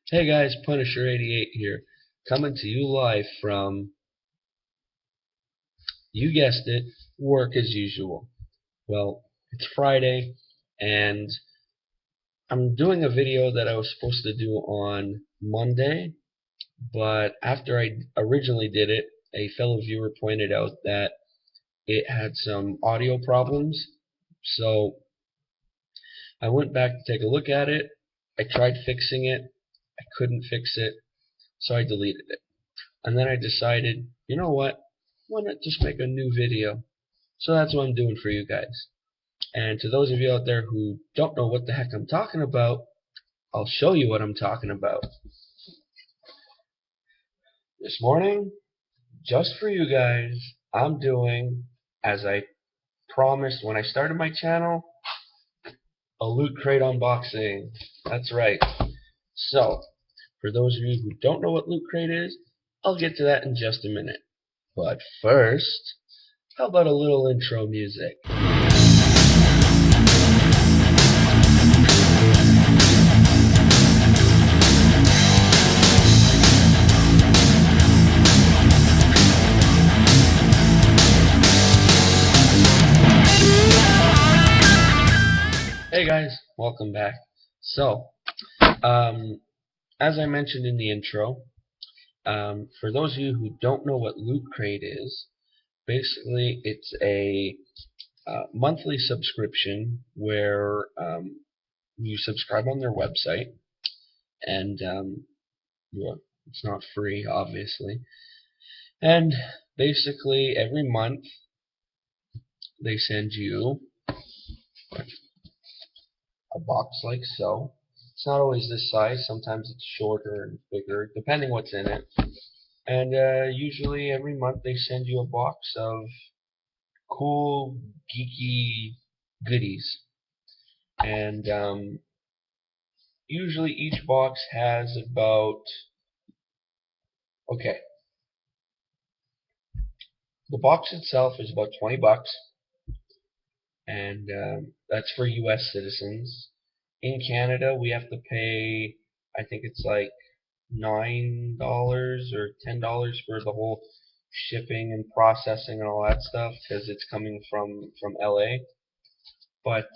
Hey guys, Punisher88 here, coming to you live from, you guessed it, work as usual. Well, it's Friday, and I'm doing a video that I was supposed to do on Monday, but after I originally did it, a fellow viewer pointed out that it had some audio problems, so I went back to take a look at it. I tried fixing it, I couldn't fix it, so I deleted it. And then I decided, you know what? Why not just make a new video? So that's what I'm doing for you guys. And to those of you out there who don't know what the heck I'm talking about, I'll show you what I'm talking about. This morning, just for you guys, I'm doing, as I promised when I started my channel, a Loot Crate unboxing. That's right. So, for those of you who don't know what Loot Crate is, I'll get to that in just a minute. But first, how about a little intro music? Hey guys, welcome back. So, as I mentioned in the intro, for those of you who don't know what Loot Crate is, basically it's a monthly subscription where you subscribe on their website, and well, it's not free, obviously. And basically, every month they send you a box like so. It's not always this size. Sometimes it's shorter and bigger, depending what's in it. And usually every month they send you a box of cool, geeky goodies. And usually each box has about, okay, the box itself is about 20 bucks. And that's for US citizens. In Canada, we have to pay, I think it's like $9 or $10 for the whole shipping and processing and all that stuff because it's coming from LA. But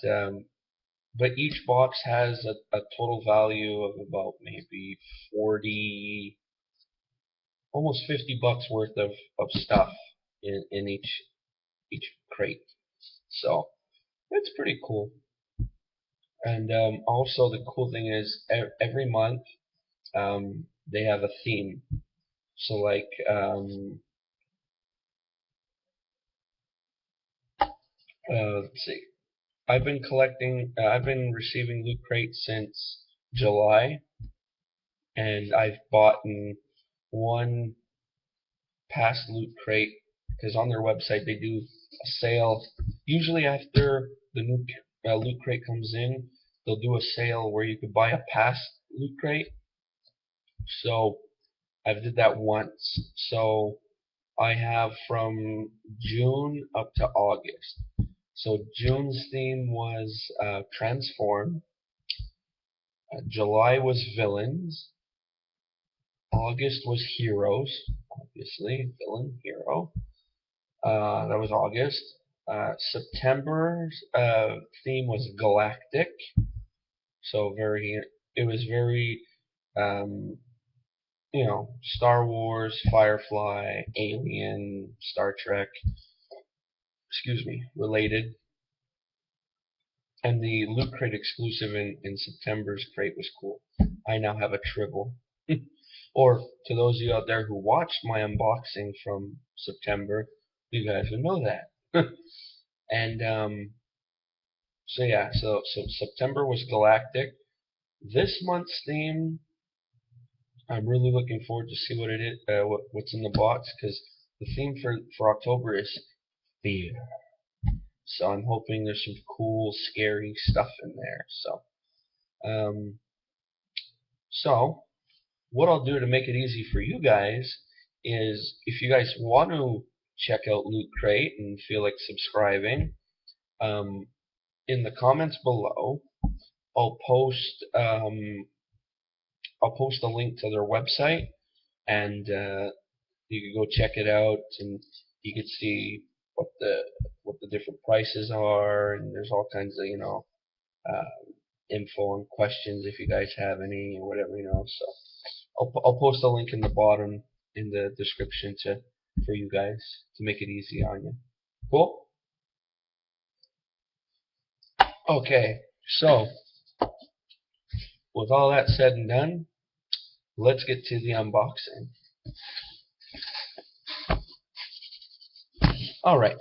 each box has a total value of about maybe 40, almost 50 bucks worth of stuff in each crate. So it's pretty cool. And also the cool thing is every month they have a theme. So like let's see. I've been receiving Loot Crate since July, and I've bought one past Loot Crate because on their website they do a sale. Usually after the new Loot Crate comes in, they'll do a sale where you could buy a past Loot Crate. So I've did that once. So I have from June up to August. So June's theme was Transform. July was Villains. August was Heroes. Obviously, villain, hero. That was August. September's theme was Galactic. So it was very, Star Wars, Firefly, Alien, Star Trek, related. And the Loot Crate exclusive in September's crate was cool. I now have a Tribble. Or to those of you out there who watched my unboxing from September, you guys would know that. And so yeah, so September was Galactic. This month's theme, I'm really looking forward to see what it is, what's in the box, because the theme for October is fear. So I'm hoping there's some cool, scary stuff in there. So what I'll do to make it easy for you guys is, if you guys want to check out Loot Crate and feel like subscribing, in the comments below, I'll post I'll post a link to their website, and you can go check it out, and you can see what the different prices are, and there's all kinds of info and questions if you guys have any or whatever. So I'll post a link in the bottom in the description for you guys to make it easy on you. Cool. Okay, so with all that said and done, let's get to the unboxing. Alright,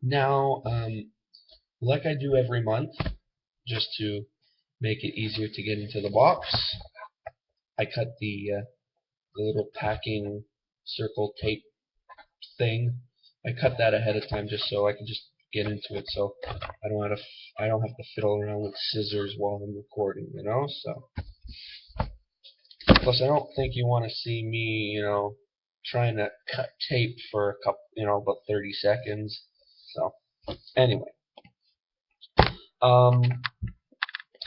now like I do every month, just to make it easier to get into the box, I cut the little packing circle tape thing. I cut that ahead of time just so I can just get into it, so I don't have to fiddle around with scissors while I'm recording, So plus, I don't think you want to see me, trying to cut tape for a couple, about 30 seconds. So anyway,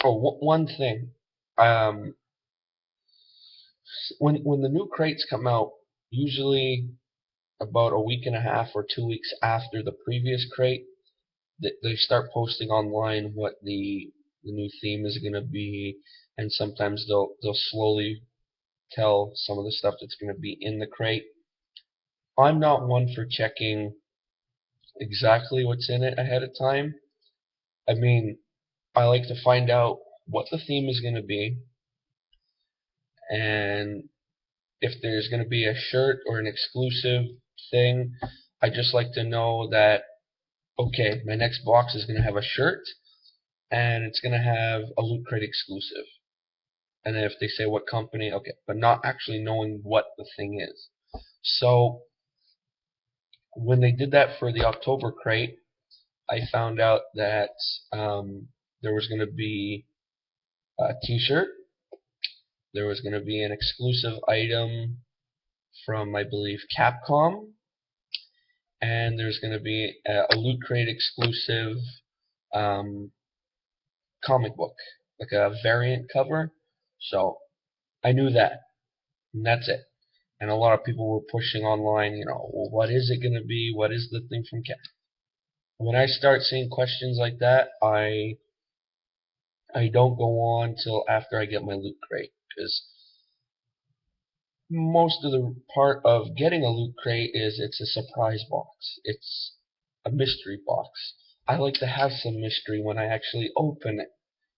one thing, when the new crates come out, usually about a week and a half or 2 weeks after the previous crate, they start posting online what the new theme is going to be, and sometimes they'll slowly tell some of the stuff that's going to be in the crate. I'm not one for checking exactly what's in it ahead of time. I mean, I like to find out what the theme is going to be, and if there's going to be a shirt or an exclusive thing, I just like to know that, okay, my next box is going to have a shirt, and it's going to have a LootCrate exclusive. And then if they say what company, okay, but not actually knowing what the thing is. So when they did that for the October crate, I found out that there was going to be a t-shirt, there was going to be an exclusive item from, I believe, Capcom, and there's going to be a LootCrate exclusive comic book, like a variant cover. So I knew that, and that's it. And a lot of people were pushing online, well, what is it going to be? What is the thing from Capcom? When I start seeing questions like that, I don't go on till after I get my LootCrate, because most of the part of getting a LootCrate is it's a surprise box. It's a mystery box. I like to have some mystery when I actually open it,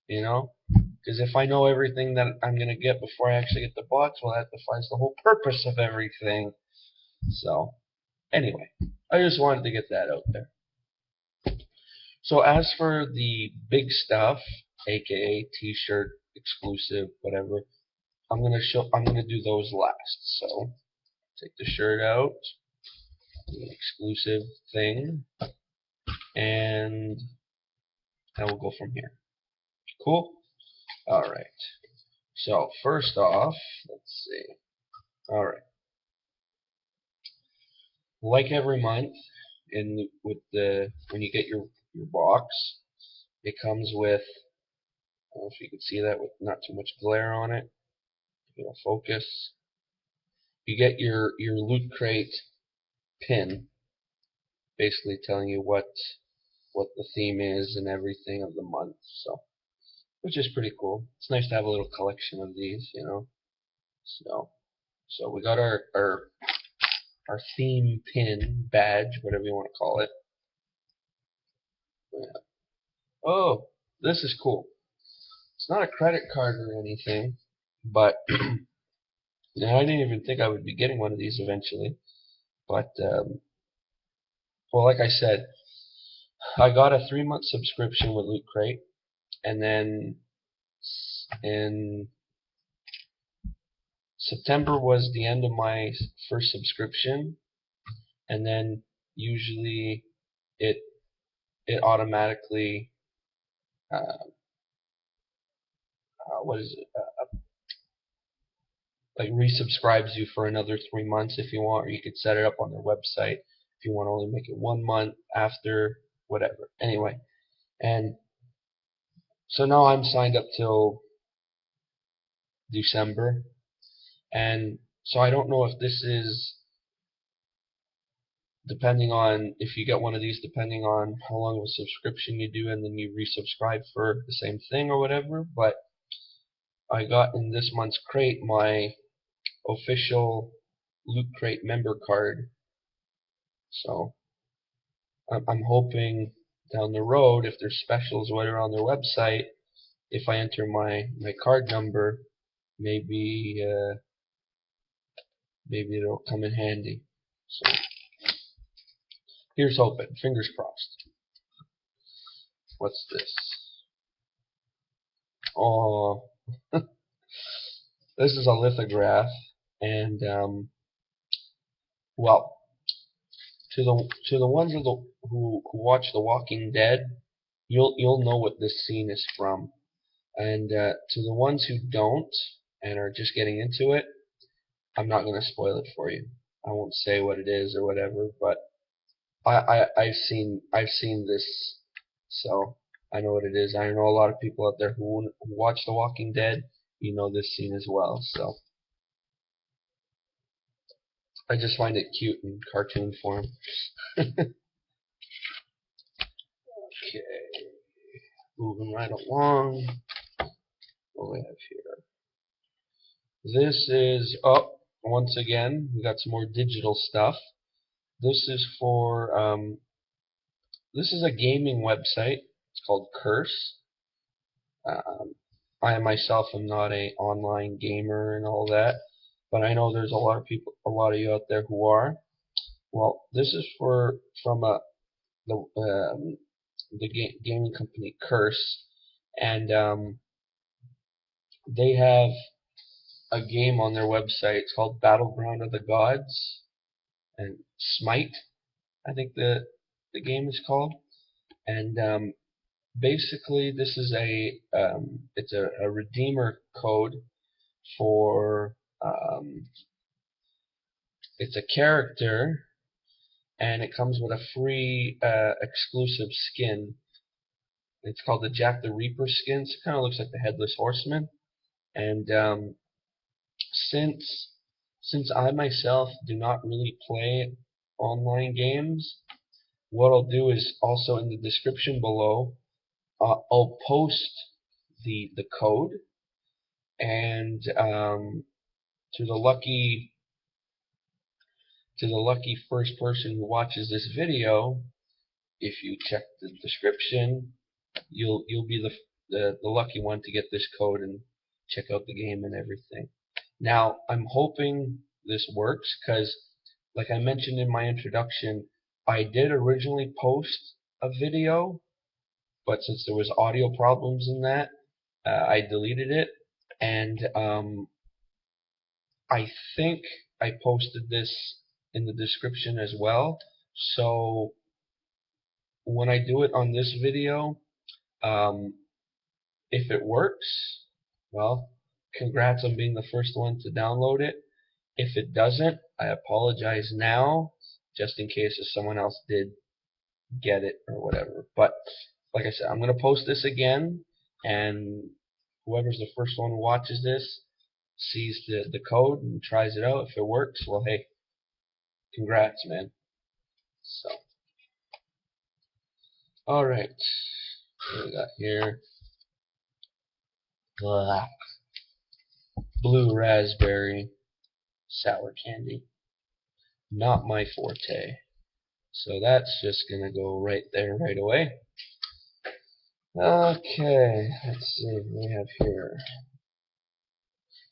because if I know everything that I'm going to get before I actually get the box, well, that defies the whole purpose of everything. So anyway, I just wanted to get that out there. So as for the big stuff, aka t-shirt, exclusive, whatever, I'm gonna do those last. So take the shirt out, the exclusive thing, and we'll go from here. Cool? Alright. So first off, let's see. Alright. Like every month, when you get your box, it comes with, I don't know if you can see that with not too much glare on it. It'll focus. You get your LootCrate pin, basically telling you what the theme is and everything of the month. So, which is pretty cool. It's nice to have a little collection of these, So we got our theme pin, badge, whatever you want to call it. Yeah. Oh, this is cool. It's not a credit card or anything, but I didn't even think I would be getting one of these eventually. But, well, like I said, I got a 3-month subscription with LootCrate, and then in September was the end of my first subscription, and then usually it automatically like resubscribes you for another 3 months if you want, or you could set it up on their website if you want to only make it 1 month after, whatever. Anyway, and so now I'm signed up till December. And so I don't know if this is depending on if you get one of these, depending on how long of a subscription you do, and then you resubscribe for the same thing or whatever. But I got in this month's crate my official LootCrate member card. So I'm hoping down the road, if there's specials right around their website, if I enter my card number, maybe maybe it'll come in handy. So here's hoping. Fingers crossed. What's this? Oh, this is a lithograph, and well, to the ones who watch The Walking Dead, you'll know what this scene is from, and to the ones who don't and are just getting into it, I'm not going to spoil it for you. I won't say what it is or whatever, but I've seen this, so I know what it is. I know a lot of people out there who watch The Walking Dead. You know this scene as well, so I just find it cute in cartoon form. Okay, moving right along. What do we have here? This is once again we got some more digital stuff. This is for this is a gaming website. It's called Curse. I myself am not a online gamer and all that, but I know there's a lot of you out there who are. Well, this is from the gaming company Curse, and they have a game on their website. It's called Battleground of the Gods, and Smite, I think the game is called. And basically, this is it's a redeemer code for it's a character, and it comes with a free exclusive skin. It's called the Jack the Reaper skin. It kind of looks like the Headless Horseman. And since I myself do not really play online games, what I'll do is also in the description below, I'll post the code, and to the lucky first person who watches this video, if you check the description, you'll be the lucky one to get this code and check out the game and everything. Now, I'm hoping this works because, like I mentioned in my introduction, I did originally post a video, but since there was audio problems in that, I deleted it. And I think I posted this in the description as well. So when I do it on this video, if it works, well, congrats on being the first one to download it. If it doesn't, I apologize now, just in case if someone else did get it or whatever. But like I said, I'm going to post this again, and whoever's the first one who watches this sees the code and tries it out. If it works, well, hey, congrats, man. So, all right, what we got here? Black, blue raspberry, sour candy. Not my forte. So that's just gonna go right there right away. Okay, let's see what we have here.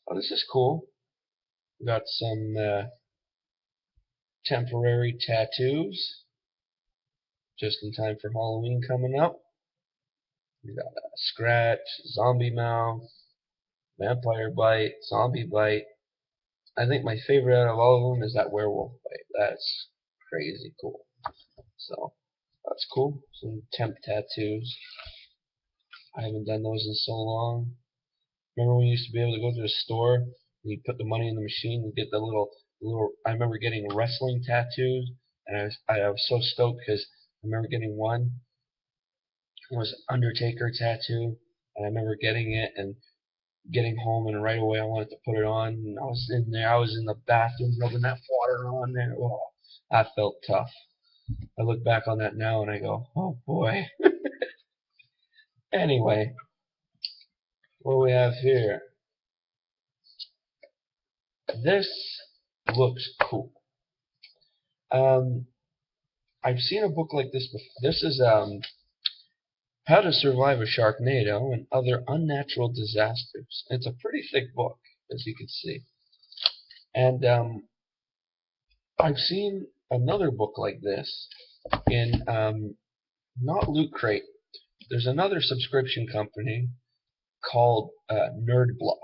Oh, this is cool. We got some temporary tattoos, just in time for Halloween coming up. We got a scratch, zombie mouth, vampire bite, zombie bite. I think my favorite out of all of them is that werewolf bite. That's crazy cool. So that's cool. Some temp tattoos. I haven't done those in so long. Remember when you used to be able to go to the store and you put the money in the machine and get the little. I remember getting wrestling tattoos, and I was so stoked because I remember getting one. It was Undertaker tattoo, and I remember getting it, and getting home, and right away I wanted to put it on. And I was in there. I was in the bathroom rubbing that water on there. Oh, that felt tough. I look back on that now and I go, oh boy. Anyway, what do we have here? This looks cool. I've seen a book like this before. This is How to Survive a Sharknado and Other Unnatural Disasters. It's a pretty thick book, as you can see. And I've seen another book like this in not LootCrate. There's another subscription company called Nerd Block.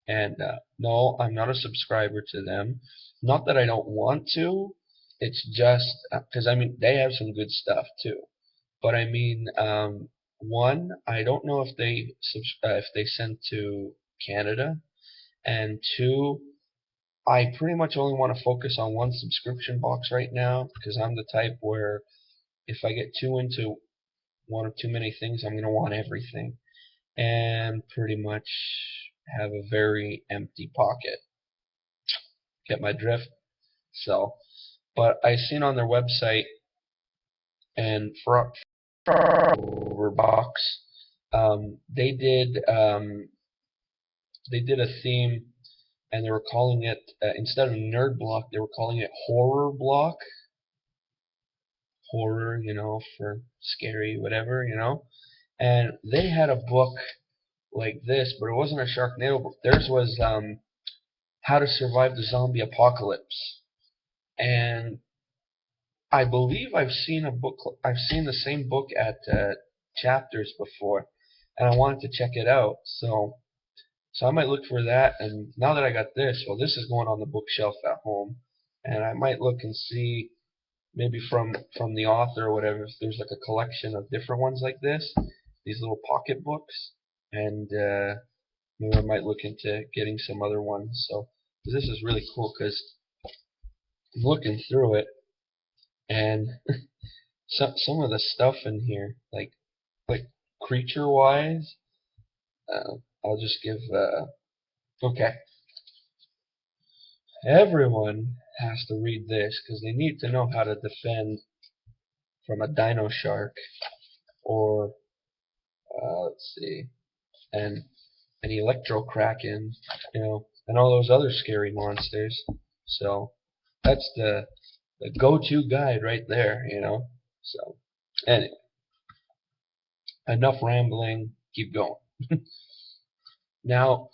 And no, I'm not a subscriber to them. Not that I don't want to. It's just because I mean they have some good stuff too. But I mean, one, I don't know if they send to Canada, and two, I pretty much only want to focus on one subscription box right now because I'm the type where if I get too into one or too many things, I'm gonna want everything, and pretty much have a very empty pocket. Get my drift? So, but I seen on their website and for box, they did a theme, and they were calling it instead of nerd block, they were calling it horror block. Horror, for scary, whatever, And they had a book like this, but it wasn't a Sharknado book. Theirs was How to Survive the Zombie Apocalypse, and I believe I've seen the same book at Chapters before, and I wanted to check it out. So I might look for that. And now that I got this, well, this is going on the bookshelf at home, and I might look and see maybe from the author or whatever if there's like a collection of different ones like this, these little pocket books, and maybe I might look into getting some other ones. So this is really cool because I'm looking through it, and some of the stuff in here, like creature wise, I'll just give okay. Everyone has to read this because they need to know how to defend from a dino shark or let's see, and an electro kraken, and all those other scary monsters. So that's the go-to guide right there. So anyway, enough rambling. Keep going. Now,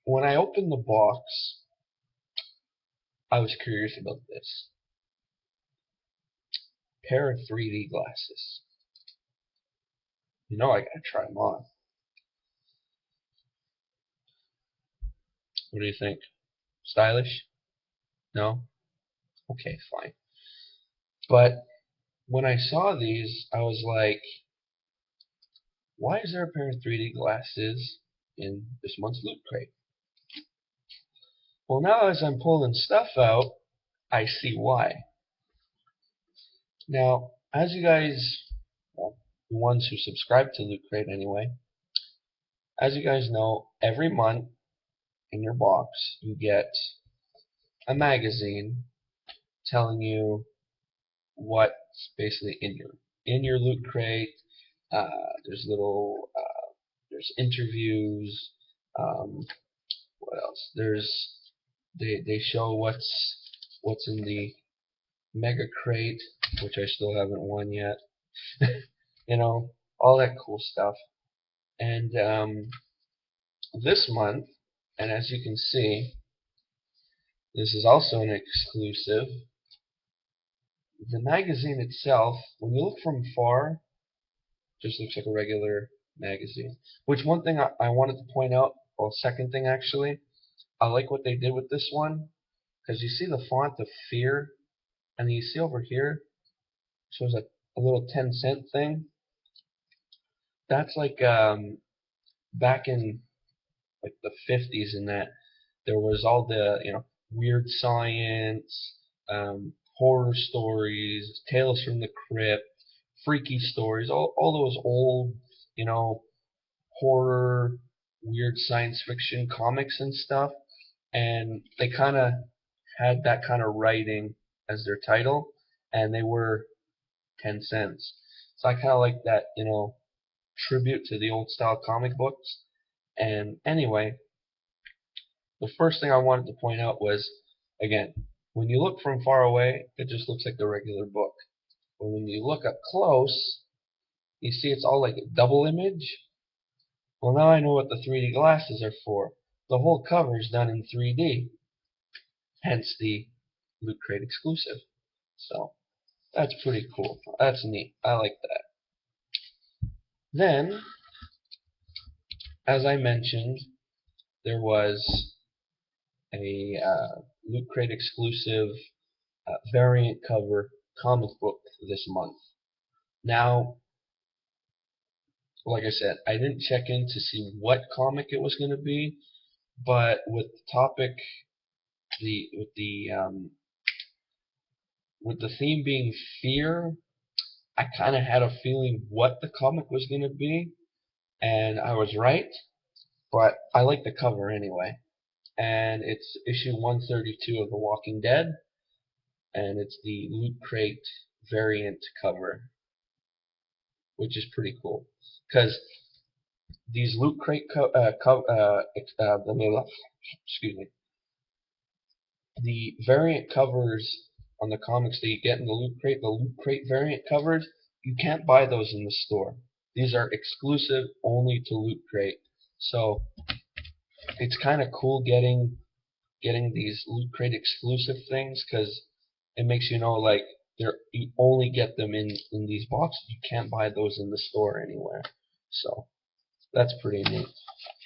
when I opened the box, I was curious about this. Pair of 3D glasses. I gotta try them on. What do you think? Stylish? No? Okay, fine. But when I saw these, I was like, why is there a pair of 3D glasses in this month's Loot Crate? Well, now as I'm pulling stuff out, I see why. Now, as you guys, well, the ones who subscribe to Loot Crate anyway, as you guys know, every month in your box you get a magazine telling you what's basically in your Loot Crate. There's there's interviews. What else? They show what's in the Mega Crate, which I still haven't won yet. All that cool stuff. And this month, and as you can see, this is also an exclusive. The magazine itself, when you look from far, just looks like a regular magazine. Which one thing I wanted to point out, well, second thing actually, I like what they did with this one, because you see the font of fear, and you see over here, shows a little 10-cent thing. That's like back in like the 50s, in that there was all the weird science, horror stories, tales from the crypt, freaky stories, all those old horror weird science fiction comics and stuff, and they kind of had that kind of writing as their title, and they were 10 cents. So I kind of like that, tribute to the old style comic books. And anyway, the first thing I wanted to point out was, again, when you look from far away, it just looks like the regular book. But when you look up close, you see it's all like a double image. Well, now I know what the 3D glasses are for. The whole cover is done in 3D, hence the LootCrate exclusive. So that's pretty cool. That's neat. I like that. Then, as I mentioned, there was a LootCrate exclusive variant cover comic book this month. Now, like I said, I didn't check in to see what comic it was going to be, but with the topic, with the theme being fear, I kind of had a feeling what the comic was going to be, and I was right. But I like the cover anyway, and it's issue 132 of The Walking Dead, and it's the Loot Crate variant cover, which is pretty cool because these Loot Crate excuse me, the variant covers on the comics that you get in the Loot Crate variant covers, you can't buy those in the store. These are exclusive only to Loot Crate. So it's kind of cool getting these Loot Crate exclusive things because it makes you know like you only get them in these boxes. You can't buy those in the store anywhere. So that's pretty neat.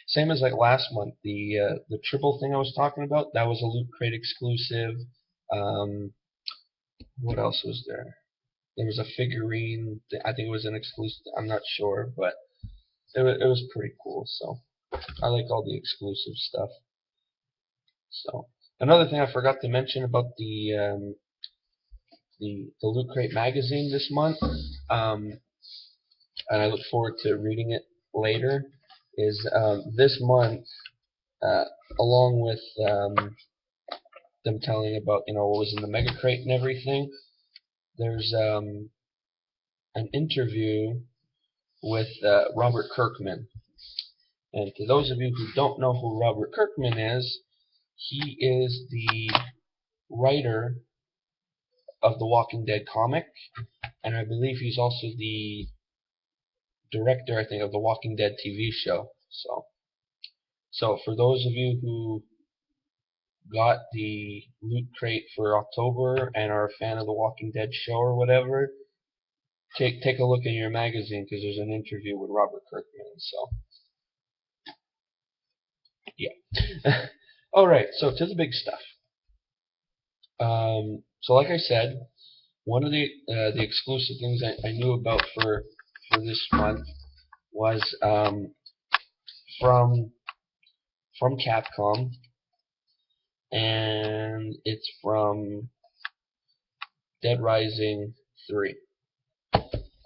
Same as like last month, the triple thing I was talking about, that was a Loot Crate exclusive. What else was there? There was a figurine. I think it was an exclusive. I'm not sure, but it was pretty cool. So I like all the exclusive stuff. So another thing I forgot to mention about the Loot Crate magazine this month, and I look forward to reading it later, is this month, along with them telling about what was in the Mega Crate and everything, there's an interview with Robert Kirkman. And to those of you who don't know who Robert Kirkman is, he is the writer of the Walking Dead comic, and I believe he's also the director, I think, of the Walking Dead TV show. So for those of you who got the Loot Crate for October and are a fan of the Walking Dead show or whatever, take a look in your magazine because there's an interview with Robert Kirkman. So yeah. All right, so to the big stuff. So like I said, one of the exclusive things I knew about for this month was from Capcom, and it's from Dead Rising 3.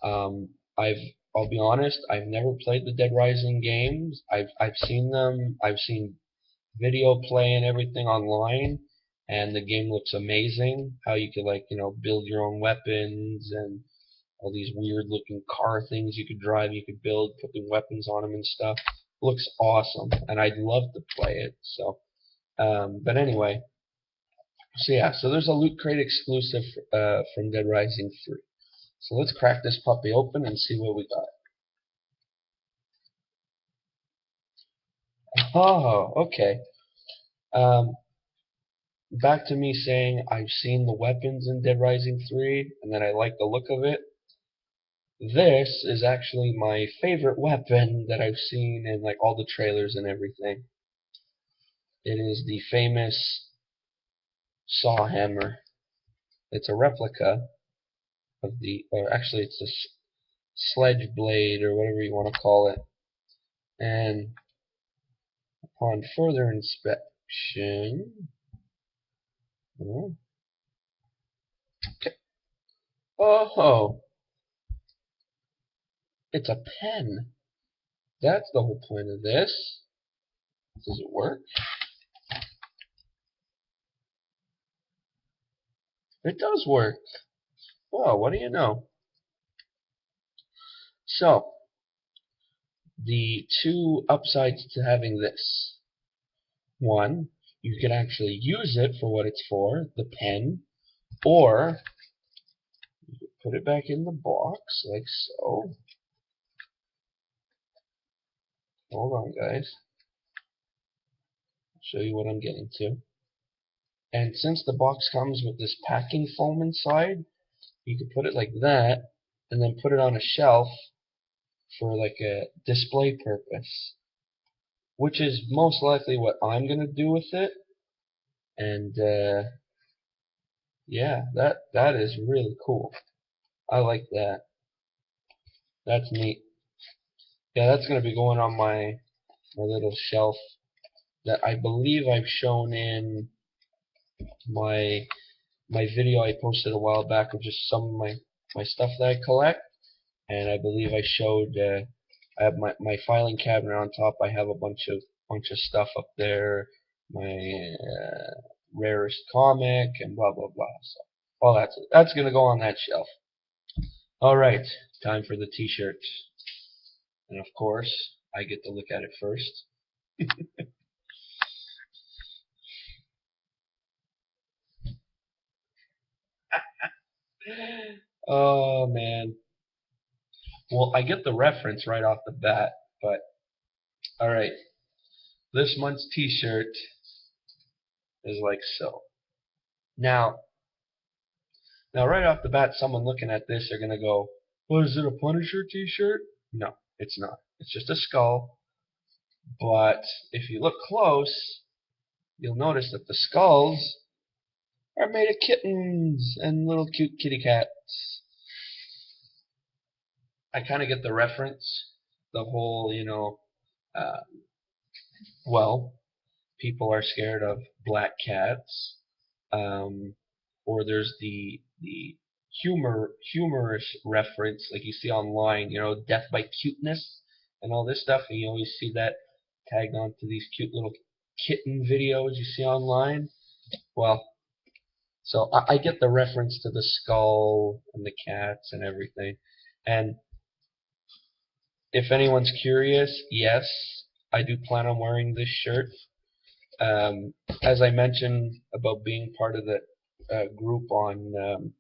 I'll be honest, I've never played the Dead Rising games. I've seen them. I've seen video play and everything online, and the game looks amazing. How you could build your own weapons and all these weird looking car things you could drive, you could build, put the weapons on them and stuff. Looks awesome, and I'd love to play it. So, but anyway, so yeah, so there's a Loot Crate exclusive from Dead Rising 3. So let's crack this puppy open and see what we got. Oh, okay. Back to me saying I've seen the weapons in Dead Rising 3 and that I like the look of it. This is actually my favorite weapon that I've seen in like all the trailers and everything. It is the famous saw hammer. It's a replica of or actually it's a sledge blade or whatever you want to call it. And upon further inspection, okay. Oh, it's a pen. That's the whole point of this. Does it work? It does work. Oh, what do you know? So, the two upsides to having this. One, you can actually use it for what it's for, the pen, or you put it back in the box, like so. Hold on, guys. I'll show you what I'm getting to. And since the box comes with this packing foam inside, you can put it like that, and then put it on a shelf for like a display purpose, which is most likely what I'm gonna do with it. And yeah, that is really cool. I like that. That's neat. Yeah, that's gonna be going on my little shelf that I believe I've shown in my video I posted a while back of just some of my stuff that I collect. And I believe I showed I have my filing cabinet on top. I have a bunch of stuff up there, my rarest comic and blah blah blah. So all that's gonna go on that shelf. All right, time for the T-shirt, and of course I get to look at it first. Oh man. Well, I get the reference right off the bat, but all right. This month's T-shirt is like so. Now, right off the bat, someone looking at this, they're gonna go, "What is it? A Punisher T-shirt?" No, it's not. It's just a skull. But if you look close, you'll notice that the skulls are made of kittens and little cute kitty cats. I kind of get the reference. The whole, uh, well, people are scared of black cats. Um, or there's the humorous reference like you see online, death by cuteness and all this stuff, and you always see that tagged onto these cute little kitten videos you see online. Well, so I get the reference to the skull and the cats and everything. And if anyone's curious, yes, I do plan on wearing this shirt. As I mentioned about being part of the group on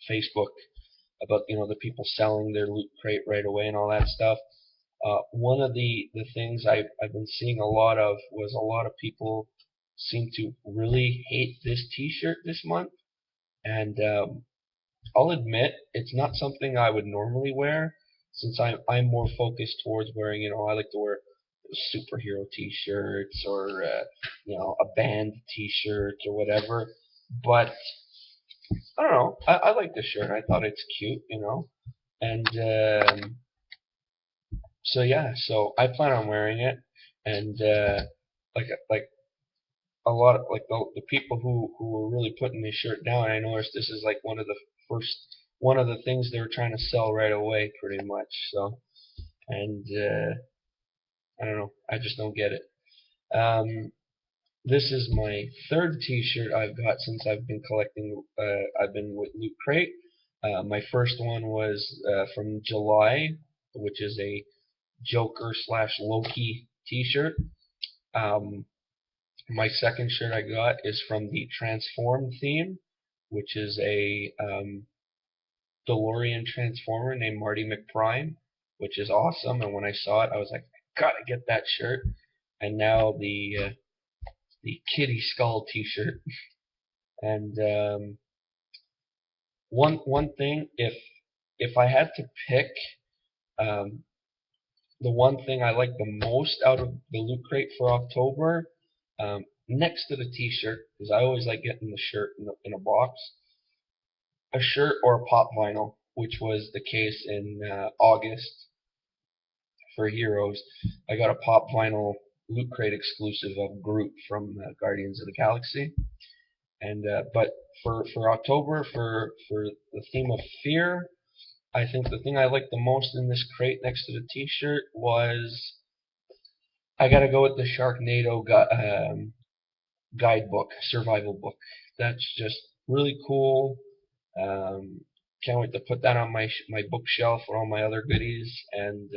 Facebook about the people selling their loot crate right away and all that stuff. One of the things I've been seeing a lot of was a lot of people seem to really hate this T-shirt this month, and I'll admit it's not something I would normally wear since I'm more focused towards wearing, I like to wear superhero T-shirts or a band T-shirt or whatever. But I don't know. I like the shirt. I thought it's cute, and so yeah. So I plan on wearing it, and like a lot of like the people who were really putting this shirt down. I noticed this is like one of the things they were trying to sell right away, pretty much. So, and I don't know. I just don't get it. This is my third T-shirt I've got since I've been collecting. I've been with LootCrate. My first one was from July, which is a Joker / Loki T-shirt. My second shirt I got is from the Transform theme, which is a DeLorean Transformer named Marty McPrime, which is awesome. And when I saw it, I was like, I gotta get that shirt. And now the Kitty Skull T-shirt. And one thing, if I had to pick, the one thing I like the most out of the Loot Crate for October, next to the T-shirt, because I always like getting the shirt in a box, a shirt or a pop vinyl, which was the case in August for Heroes. I got a pop vinyl Loot Crate exclusive of Groot from Guardians of the Galaxy. And but for October, for the theme of fear, I think the thing I liked the most in this crate next to the T-shirt was I gotta go with the Sharknado guidebook, survival book. That's just really cool. Um, can't wait to put that on my bookshelf for all my other goodies, and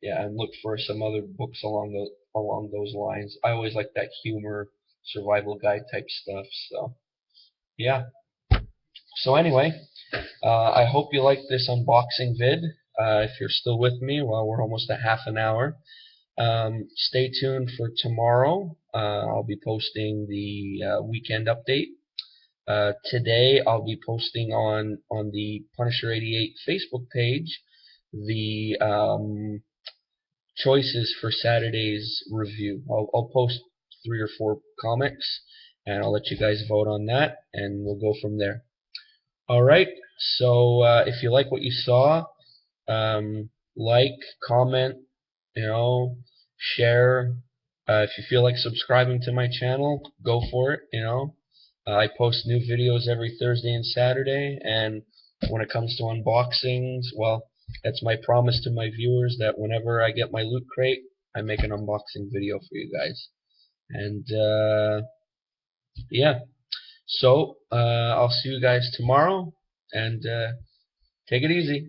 yeah, and look for some other books along those lines. I always like that humor, survival guide type stuff. So yeah. So anyway, I hope you like this unboxing vid. If you're still with me, well, we're almost at half an hour. Stay tuned for tomorrow. I'll be posting the weekend update. Today I'll be posting on the Punisher 88 Facebook page the choices for Saturday's review. I'll post 3 or 4 comics, and I'll let you guys vote on that, and we'll go from there. All right. So if you like what you saw, like, comment, share. If you feel like subscribing to my channel, go for it. I post new videos every Thursday and Saturday, and when it comes to unboxings, well, that's my promise to my viewers that whenever I get my loot crate, I make an unboxing video for you guys. And yeah, so I'll see you guys tomorrow, and take it easy.